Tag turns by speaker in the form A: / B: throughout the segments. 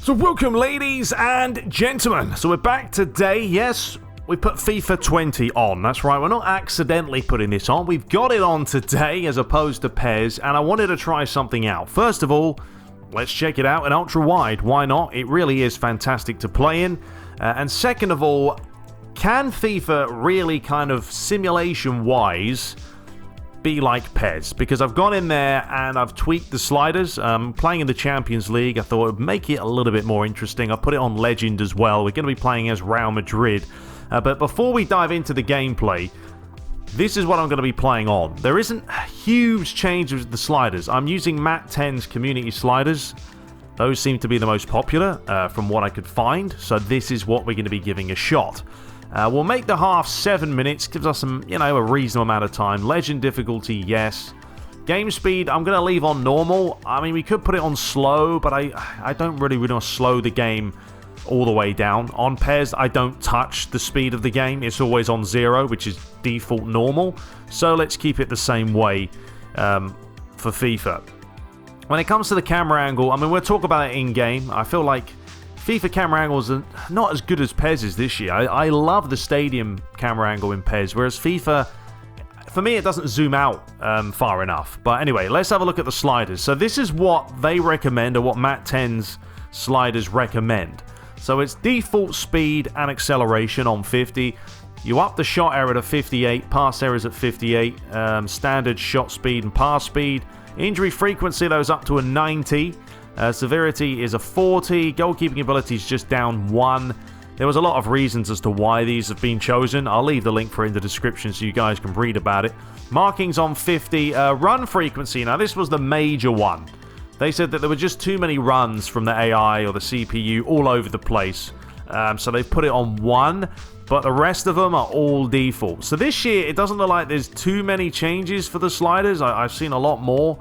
A: So welcome, ladies and gentlemen. So we're back today. Yes, we put FIFA 20 on. That's right, we're not accidentally putting this on. We've got it on today as opposed to PES, and I wanted to try something out. First of all, let's check it out in ultra-wide. Why not? It really is fantastic to play in. And second of all, can FIFA really kind of simulation-wise be like PES? Because I've gone in there and I've tweaked the sliders. Playing in the Champions League, I thought it would make it a little bit more interesting. I put it on Legend as well. We're going to be playing as Real Madrid. But before we dive into the gameplay, this is what I'm going to be playing on. There isn't huge changes with the sliders. I'm using Matt 10's community sliders. Those seem to be the most popular from what I could find. So this is what we're going to be giving a shot. We'll make the half 7 minutes. Gives us some, a reasonable amount of time. Legend difficulty, yes. Game speed, I'm going to leave on normal. I mean, we could put it on slow, but I don't really want to slow the game all the way down. On PES, I don't touch the speed of the game. It's always on 0, which is default normal. So let's keep it the same way for FIFA. When it comes to the camera angle, I mean, we'll talk about it in-game. I feel like FIFA camera angles are not as good as PES's this year. I love the stadium camera angle in PES, whereas FIFA, for me, it doesn't zoom out far enough. But anyway, let's have a look at the sliders. So this is what they recommend, or what Matt 10's sliders recommend. So it's default speed and acceleration on 50. You up the shot error to 58, pass errors at 58, standard shot speed and pass speed. Injury frequency, those up to a 90. Severity is a 40. Goalkeeping ability is just down 1. There was a lot of reasons as to why these have been chosen. I'll leave the link for it in the description so you guys can read about it. Markings on 50. Run frequency. Now, this was the major one. They said that there were just too many runs from the AI or the CPU all over the place. So they've put it on 1, but the rest of them are all default. So this year, it doesn't look like there's too many changes for the sliders. I've seen a lot more.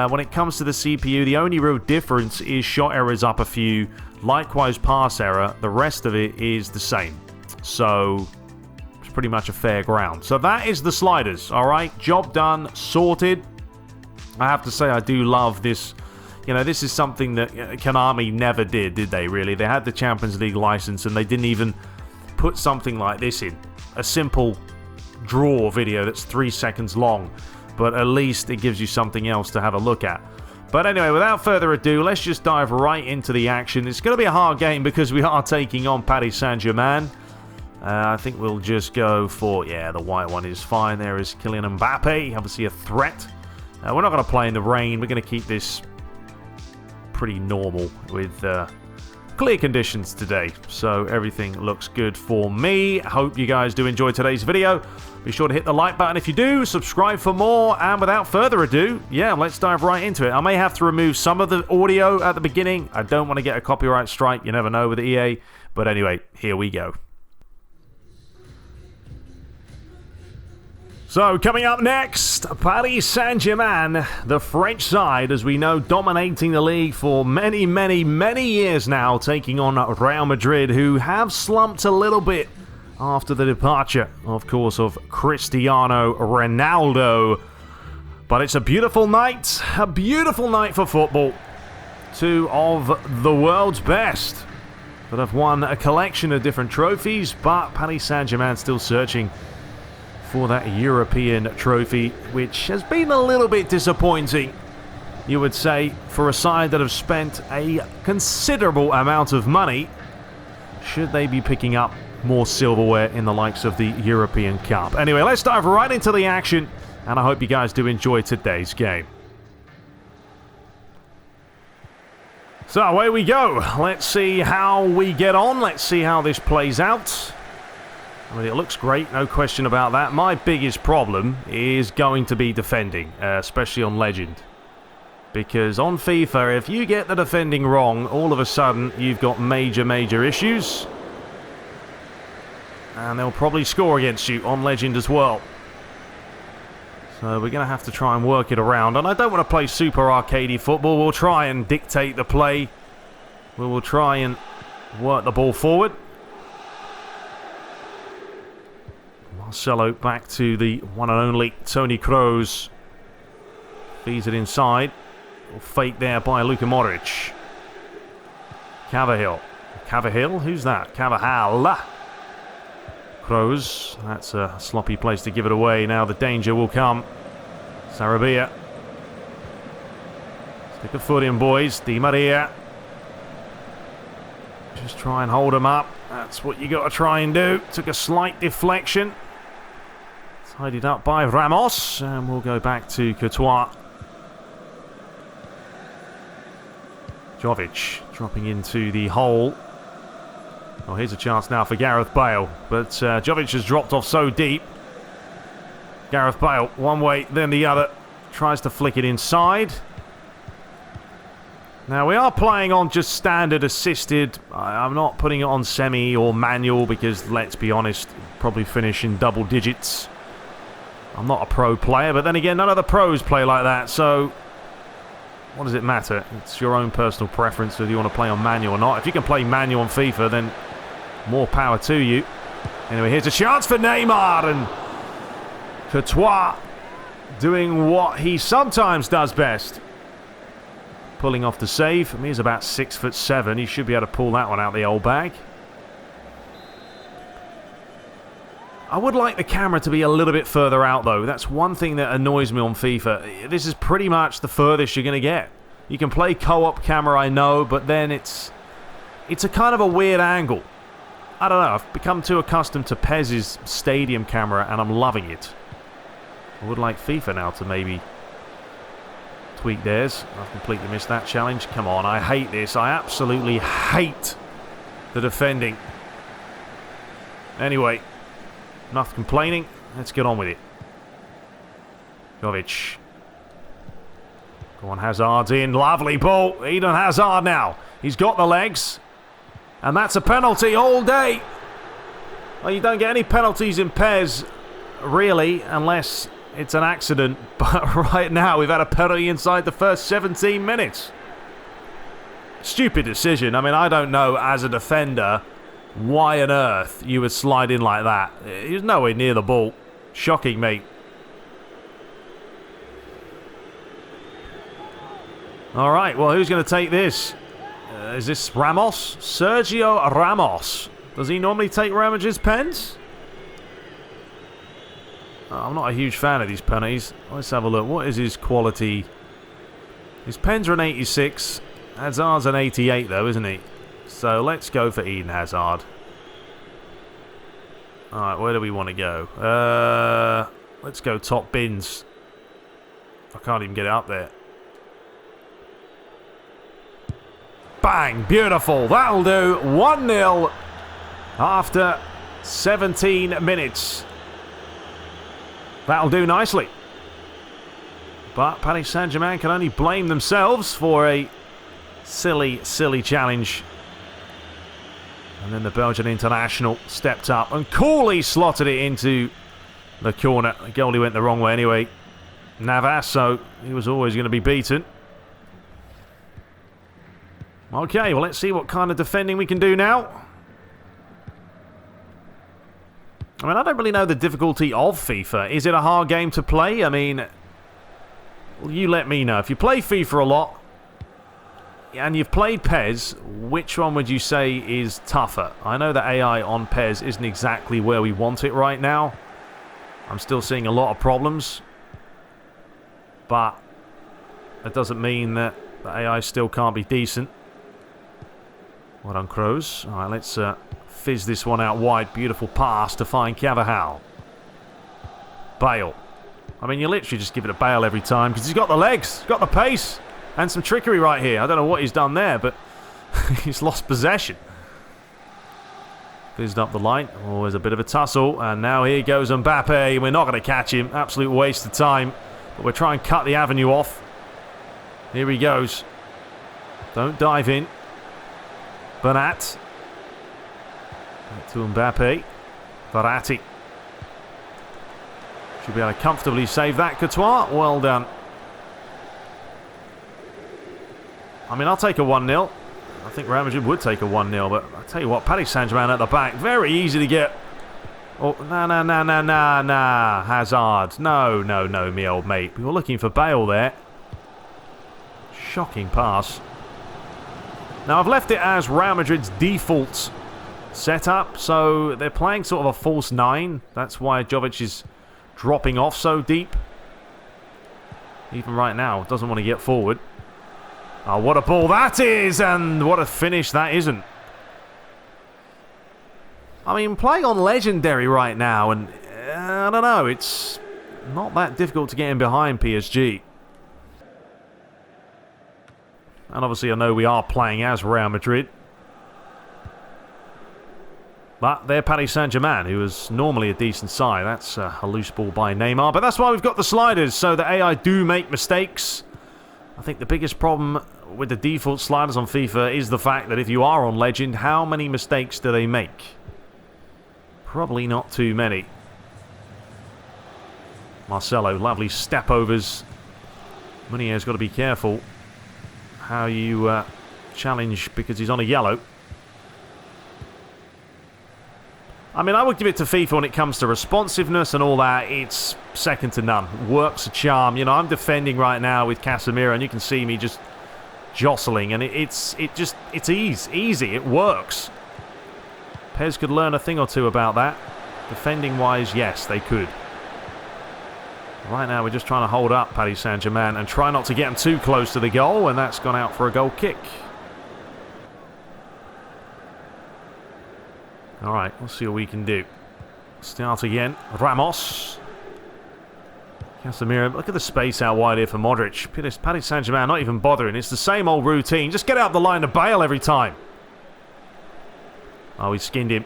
A: When it comes to the CPU, the only real difference is shot errors up a few. Likewise, pass error. The rest of it is the same. So it's pretty much a fair ground. So that is the sliders, all right? Job done, sorted. I have to say, I do love this. This is something that Konami never did they, really? They had the Champions League license, and they didn't even put something like this in. A simple draw video that's 3 seconds long. But at least it gives you something else to have a look at. But anyway, without further ado, let's just dive right into the action. It's going to be a hard game because we are taking on Paris Saint-Germain. I think we'll just go for, the white one is fine. There is Kylian Mbappe, obviously a threat. We're not going to play in the rain. We're going to keep this pretty normal with clear conditions today. So everything looks good for me. Hope you guys do enjoy today's video. Be sure to hit the like button if you do, subscribe for more, and without further ado, let's dive right into it. I may have to remove some of the audio at the beginning. I don't want to get a copyright strike. You never know with EA. But anyway, here we go. So, coming up next, Paris Saint-Germain, the French side, as we know, dominating the league for many, many, many years now, taking on Real Madrid, who have slumped a little bit after the departure, of course, of Cristiano Ronaldo. But it's a beautiful night for football. Two of the world's best that have won a collection of different trophies, but Paris Saint-Germain still searching for that European trophy, which has been a little bit disappointing, you would say, for a side that have spent a considerable amount of money. Should they be picking up more silverware in the likes of the European Cup? Anyway, let's dive right into the action, and I hope you guys do enjoy today's game. So away we go. Let's see how we get on. Let's see how this plays out. I mean, it looks great, no question about that. My biggest problem is going to be defending, especially on Legend. Because on FIFA, if you get the defending wrong, all of a sudden you've got major, major issues. And they'll probably score against you on Legend as well. So we're going to have to try and work it around. And I don't want to play super arcadey football. We'll try and dictate the play. We will try and work the ball forward. Marcelo back to the one and only Toni Kroos. Feeds it inside. Fake there by Luka Modric. Cavahill. Cavahill? Who's that? Cavahal. Kroos. That's a sloppy place to give it away. Now the danger will come. Sarabia. Stick a foot in, boys. Di Maria. Just try and hold him up. That's what you got to try and do. Took a slight deflection. Tidied up by Ramos. And we'll go back to Courtois. Jovic dropping into the hole. Oh, here's a chance now for Gareth Bale. But Jovic has dropped off so deep. Gareth Bale, one way, then the other. Tries to flick it inside. Now, we are playing on just standard assisted. I'm not putting it on semi or manual because, let's be honest, probably finish in double digits. I'm not a pro player, but then again, none of the pros play like that, so what does it matter? It's your own personal preference whether you want to play on manual or not. If you can play manual on FIFA, then more power to you. Anyway, here's a chance for Neymar, and Courtois doing what he sometimes does best. Pulling off the save. I mean, he's about 6'7". He should be able to pull that one out the old bag. I would like the camera to be a little bit further out, though. That's one thing that annoys me on FIFA. This is pretty much the furthest you're going to get. You can play co-op camera, I know, but then it's a kind of a weird angle. I don't know. I've become too accustomed to PES's stadium camera, and I'm loving it. I would like FIFA now to maybe tweak theirs. I've completely missed that challenge. Come on, I hate this. I absolutely hate the defending. Anyway, enough complaining. Let's get on with it. Jovic. Go on, Hazard's in. Lovely ball. Eden Hazard now. He's got the legs. And that's a penalty all day. Well, you don't get any penalties in PES, really, unless it's an accident. But right now, we've had a penalty inside the first 17 minutes. Stupid decision. I mean, I don't know, as a defender, why on earth you would slide in like that. He was nowhere near the ball. Shocking, mate. All right, well, who's going to take this? Is this Ramos? Sergio Ramos. Does he normally take Ramos's pens? I'm not a huge fan of these penalties. Let's have a look. What is his quality? His pens are an 86. Hazard's an 88, though, isn't he? So let's go for Eden Hazard. Alright, where do we want to go? Let's go top bins. I can't even get it up there. Bang! Beautiful. That'll do. 1-0 after 17 minutes. That'll do nicely. But Paris Saint-Germain can only blame themselves for a silly, silly challenge. And then the Belgian international stepped up and coolly slotted it into the corner. The goalie went the wrong way anyway. Navas, so he was always going to be beaten. Okay, well, let's see what kind of defending we can do now. I mean, I don't really know the difficulty of FIFA. Is it a hard game to play? I mean, well, you let me know. If you play FIFA a lot and you've played PES, which one would you say is tougher? I know that AI on PES isn't exactly where we want it right now. I'm still seeing a lot of problems. But that doesn't mean that the AI still can't be decent. Well done, Kroos. All right, let's fizz this one out wide. Beautiful pass to find Cavahal. Bale. I mean, you literally just give it to Bale every time because he's got the legs, got the pace, and some trickery right here. I don't know what he's done there, but he's lost possession. Fizzed up the line. Oh, there's a bit of a tussle, and now here goes Mbappe. We're not going to catch him. Absolute waste of time. But we'll try and cut the avenue off. Here he goes. Don't dive in. Bernat. Back to Mbappe. Verratti. Should be able to comfortably save that. Courtois, well done. I mean, I'll take a 1-0. I think Real Madrid would take a 1-0, but I'll tell you what, Paris Saint-Germain at the back. Very easy to get. Oh, nah. Hazard. No, me old mate. We were looking for Bale there. Shocking pass. Now, I've left it as Real Madrid's default setup, so they're playing sort of a false 9. That's why Jovic is dropping off so deep. Even right now, doesn't want to get forward. Oh, what a ball that is, and what a finish that isn't. I mean, playing on Legendary right now, and I don't know, it's not that difficult to get in behind PSG. And obviously I know we are playing as Real Madrid. But they're Paris Saint-Germain, who is normally a decent side. That's a loose ball by Neymar. But that's why we've got the sliders, so the AI do make mistakes. I think the biggest problem with the default sliders on FIFA is the fact that if you are on Legend, how many mistakes do they make? Probably not too many. Marcelo, lovely step overs. Munier's got to be careful how you challenge because he's on a yellow. I mean, I would give it to FIFA when it comes to responsiveness and all that. It's second to none. Works a charm. You know, I'm defending right now with Casemiro, and you can see me just jostling, and it's easy. It works. PES could learn a thing or two about that. Defending-wise, yes, they could. Right now, we're just trying to hold up Paris Saint-Germain and try not to get them too close to the goal, and that's gone out for a goal kick. All right, let's see what we can do. Start again. Ramos. Casemiro. Look at the space out wide here for Modric. Paris Saint-Germain not even bothering. It's the same old routine. Just get out the line to Bale every time. Oh, he skinned him.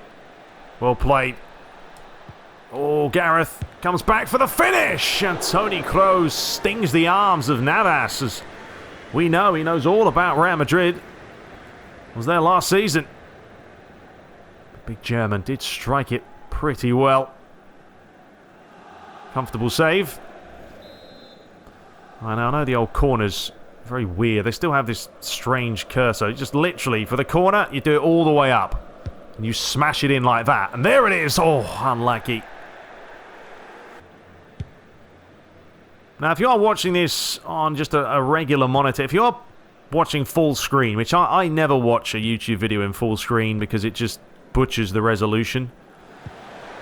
A: Well played. Oh, Gareth comes back for the finish. And Toni Kroos stings the arms of Navas. As we know, he knows all about Real Madrid. Was there last season. The big German did strike it pretty well. Comfortable save. I know the old corners, very weird. They still have this strange cursor. Just literally, for the corner, you do it all the way up. And you smash it in like that. And there it is. Oh, unlucky. Now, if you are watching this on just a regular monitor, if you're watching full screen, which I never watch a YouTube video in full screen because it just butchers the resolution.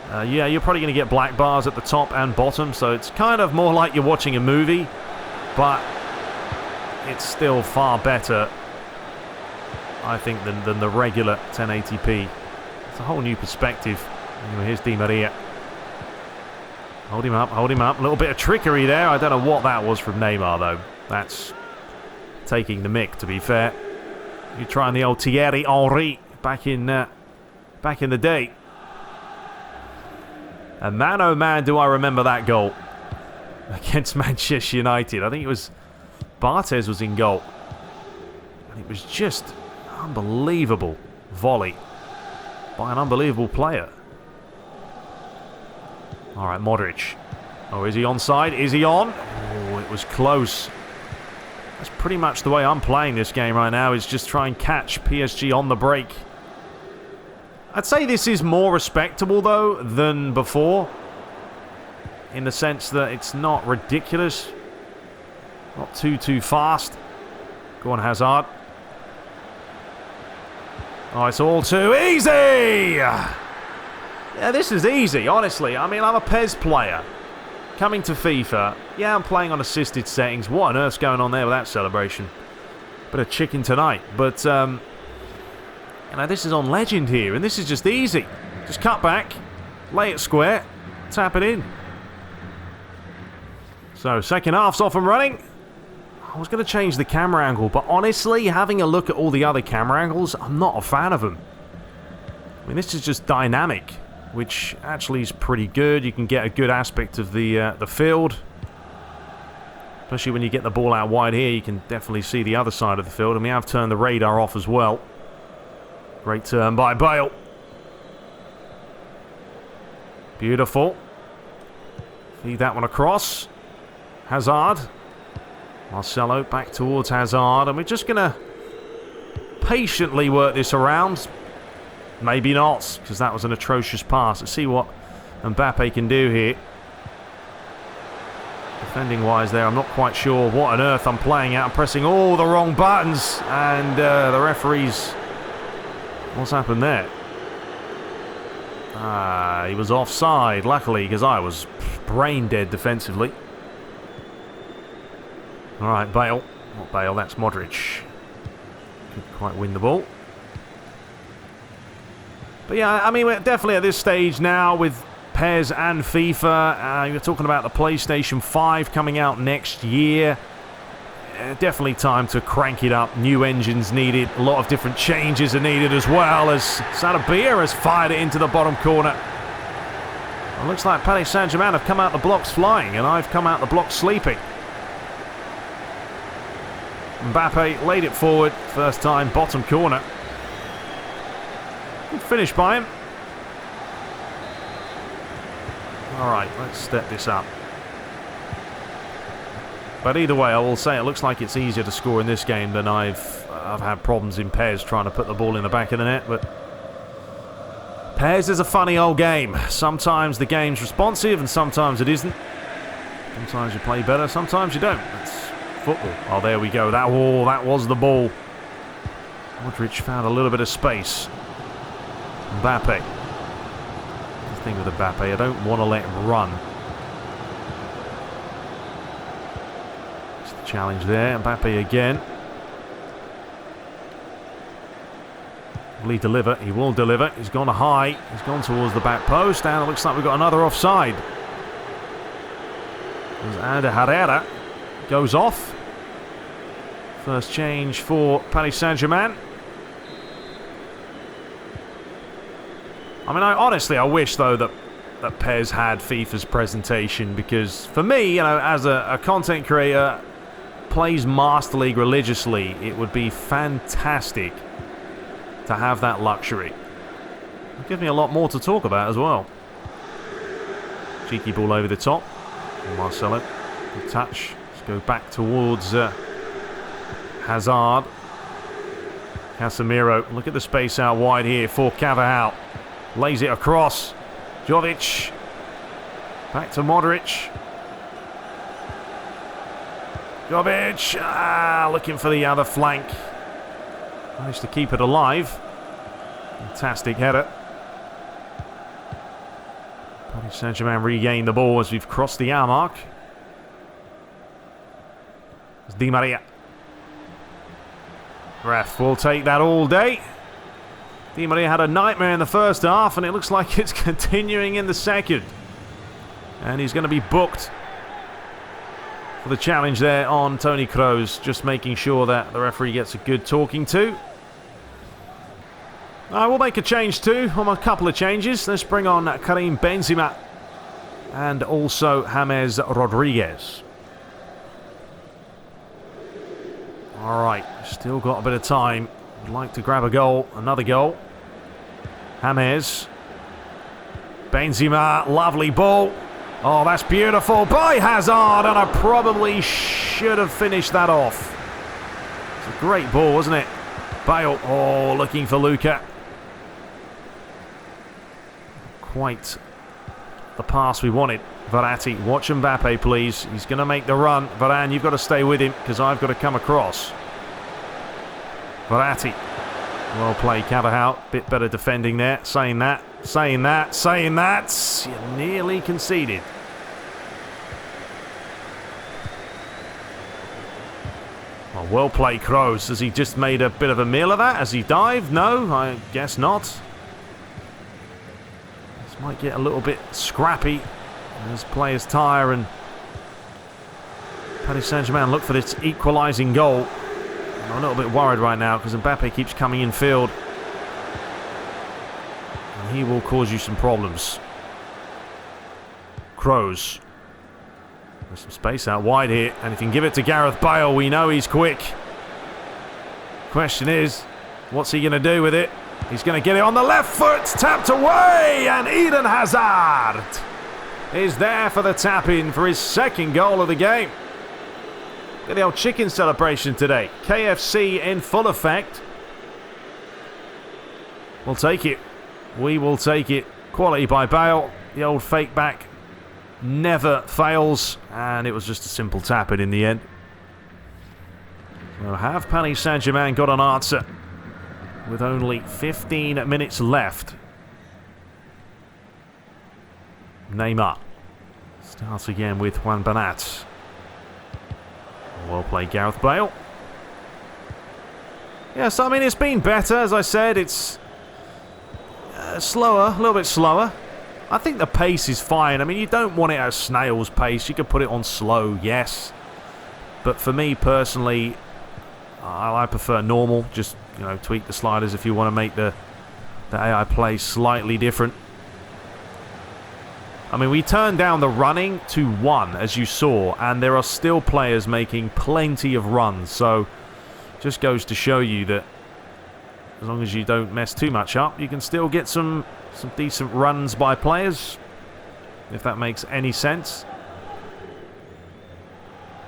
A: Yeah, you're probably going to get black bars at the top and bottom, so it's kind of more like you're watching a movie, but it's still far better, I think, than the regular 1080p. It's a whole new perspective. Anyway, here's Di Maria. Hold him up, hold him up. A little bit of trickery there. I don't know what that was from Neymar, though. That's taking the mick, to be fair. You're trying the old Thierry Henry back in the day. And man, oh man, do I remember that goal against Manchester United. I think it was Barthez was in goal. And it was just unbelievable volley by an unbelievable player. All right, Modric. Oh, is he onside? Is he on? Oh, it was close. That's pretty much the way I'm playing this game right now, is just try and catch PSG on the break. I'd say this is more respectable, though, than before. In the sense that it's not ridiculous. Not too fast. Go on, Hazard. Oh, it's all too easy! Yeah, this is easy, honestly. I mean, I'm a PES player. Coming to FIFA. Yeah, I'm playing on assisted settings. What on earth's going on there with that celebration? Bit of chicken tonight. But, you know, this is on Legend here, and this is just easy. Just cut back, lay it square, tap it in. So, second half's off and running. I was going to change the camera angle, but honestly, having a look at all the other camera angles, I'm not a fan of them. I mean, this is just dynamic, which actually is pretty good. You can get a good aspect of the field. Especially when you get the ball out wide here, you can definitely see the other side of the field. And we have turned the radar off as well. Great turn by Bale. Beautiful. Feed that one across. Hazard. Marcelo back towards Hazard. And we're just going to patiently work this around. Maybe not, because that was an atrocious pass. Let's see what Mbappe can do here. Defending-wise there, I'm not quite sure what on earth I'm playing at. I'm pressing all the wrong buttons, and the referee's... What's happened there? He was offside, luckily, because I was brain dead defensively. Alright, Bale. Not Bale, that's Modric. Could quite win the ball. But yeah, I mean, we're definitely at this stage now with PES and FIFA. You're talking about the PlayStation 5 coming out next year. Definitely time to crank it up. New engines needed. A lot of different changes are needed as well, as Sarabia has fired it into the bottom corner. It looks like Paris Saint-Germain have come out the blocks flying, and I've come out the blocks sleeping. Mbappe laid it forward. First time, bottom corner. Good finish by him. Alright, let's step this up. But either way, I will say it looks like it's easier to score in this game than I've had problems in PES trying to put the ball in the back of the net. But PES is a funny old game. Sometimes the game's responsive and sometimes it isn't. Sometimes you play better, sometimes you don't. That's football. Oh, there we go. That was the ball. Modric found a little bit of space. Mbappe. The thing with Mbappe, I don't want to let him run. Challenge there, Mbappe again. Will he deliver? He will deliver. He's gone high. He's gone towards the back post, and it looks like we've got another offside. As Ander Herrera goes off. First change for Paris Saint-Germain. I mean, I wish though that PES had FIFA's presentation, because for me, you know, as a content creator, plays Master League religiously, it would be fantastic to have that luxury. It'd give me a lot more to talk about as well. Cheeky ball over the top. Marcelo, good touch. Let's go back towards Hazard. Casemiro, look at the space out wide here for Carvajal. Lays it across. Jovic. Back to Modric. Jovic, looking for the other flank. Managed to keep it alive. Fantastic header. Paris Saint-Germain regained the ball as we've crossed the hour mark. It's Di Maria. Ref will take that all day. Di Maria had a nightmare in the first half, and it looks like it's continuing in the second. And he's going to be booked for the challenge there on Toni Kroos, just making sure that the referee gets a good talking to. We'll make a change too, a couple of changes. Let's bring on Karim Benzema and also James Rodriguez. Alright, still got a bit of time. I'd like to grab a goal, another goal. James. Benzema, lovely ball. Oh, that's beautiful by Hazard, and I probably should have finished that off. It's a great ball, wasn't it? Bale, oh, looking for Luka. Quite the pass we wanted. Verratti, watch Mbappe, please. He's going to make the run. Varane, you've got to stay with him, because I've got to come across. Verratti. Well played, Carvajal. Bit better defending there. Saying that. You nearly conceded. Well played, Kroos. Has he just made a bit of a meal of that? Has he dived? No, I guess not. This might get a little bit scrappy as players tire, and Paris Saint-Germain look for this equalising goal. I'm a little bit worried right now because Mbappe keeps coming in field. And he will cause you some problems. Kroos. There's some space out wide here, and if you can give it to Gareth Bale, we know he's quick. Question is, what's he going to do with it? He's going to get it on the left foot, tapped away, and Eden Hazard is there for the tap-in for his second goal of the game. Get the old chicken celebration today. KFC in full effect. We'll take it. We will take it. Quality by Bale. The old fake back. never fails, and it was just a simple tap-in in the end. So have Paris Saint-Germain got an answer with only 15 minutes left? Neymar starts again with Juan Bernat. Well played, Gareth Bale. Yes, I mean, it's been better, as I said. It's slower, a little bit slower. I think the pace is fine. I mean, you don't want it at snail's pace. You could put it on slow, yes. But for me, personally, I prefer normal. Just, you know, tweak the sliders if you want to make the AI play slightly different. I mean, we turned down the running to 1, as you saw, and there are still players making plenty of runs. So, just goes to show you that as long as you don't mess too much up, you can still get some decent runs by players, if that makes any sense.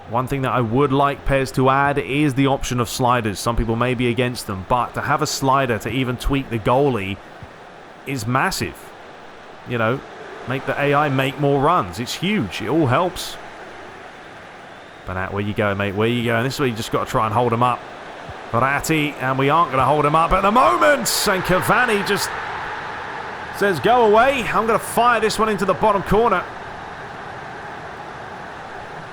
A: One thing that I would like PES to add is the option of sliders. Some people may be against them, but to have a slider to even tweak the goalie is massive. You know, make the AI make more runs. It's huge. It all helps. Bernat, where you go, mate? Where you go? And this is where you just got to try and hold him up. Verratti, and we aren't going to hold him up at the moment. And Cavani just says, go away. I'm going to fire this one into the bottom corner.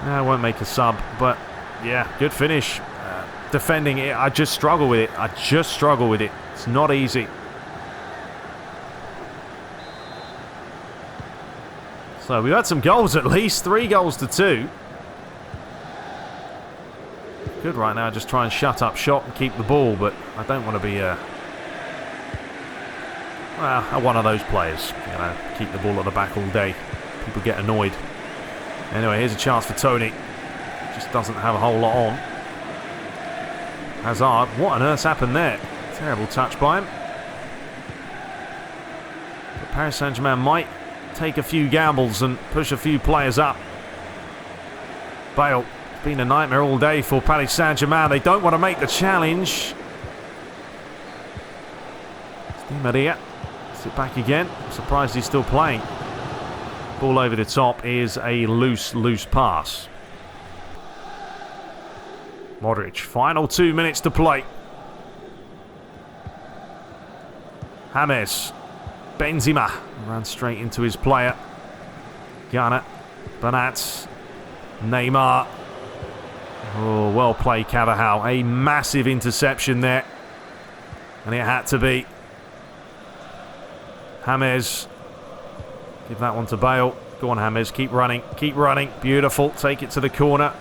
A: I won't make a sub, but yeah, good finish. Defending it, I just struggle with it. I just struggle with it. It's not easy. So we've had some goals at least. 3 goals to 2. Good right now, just try and shut up shop and keep the ball, but I don't want to be one of those players. You know, keep the ball at the back all day. People get annoyed. Anyway, here's a chance for Tony. Just doesn't have a whole lot on. Hazard, what on earth's happened there? Terrible touch by him. But Paris Saint-Germain might take a few gambles and push a few players up. Bale. It's been a nightmare all day for Paris Saint-Germain. They don't want to make the challenge. Di Maria. Sit back again. I'm surprised he's still playing. Ball over the top is a loose pass. Modric. Final 2 minutes to play. James. Benzema. Ran straight into his player. Ghana. Bernat. Neymar. Oh, well played, Carvajal. A massive interception there. And it had to be. James. Give that one to Bale. Go on, James. Keep running. Keep running. Beautiful. Take it to the corner.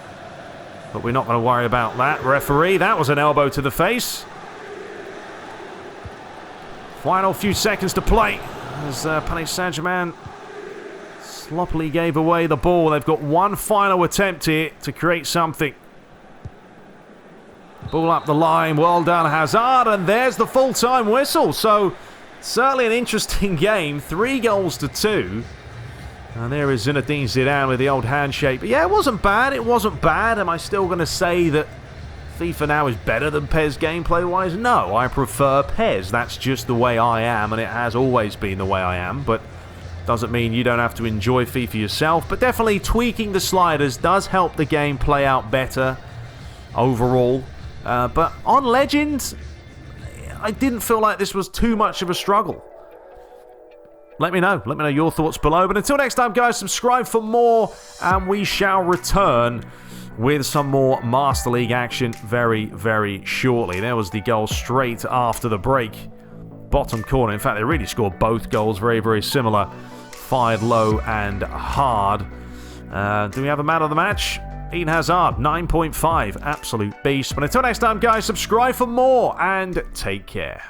A: But we're not going to worry about that. Referee, that was an elbow to the face. Final few seconds to play. As Paris Saint-Germain sloppily gave away the ball. They've got one final attempt here to create something. Ball up the line. Well done, Hazard. And there's the full-time whistle. So, certainly an interesting game. 3 goals to 2. And there is Zinedine Zidane with the old handshake. But yeah, it wasn't bad. It wasn't bad. Am I still going to say that FIFA now is better than PES gameplay-wise? No, I prefer PES. That's just the way I am, and it has always been the way I am. But doesn't mean you don't have to enjoy FIFA yourself. But definitely tweaking the sliders does help the game play out better overall. But on Legends, I didn't feel like this was too much of a struggle. Let me know. Let me know your thoughts below. But until next time, guys, subscribe for more, and we shall return with some more Master League action very, very shortly. There was the goal straight after the break. Bottom corner. In fact, they really scored both goals very, very similar. Fired low and hard. Do we have a man of the match? Eden Hazard, 9.5. Absolute beast. But until next time, guys, subscribe for more, and take care.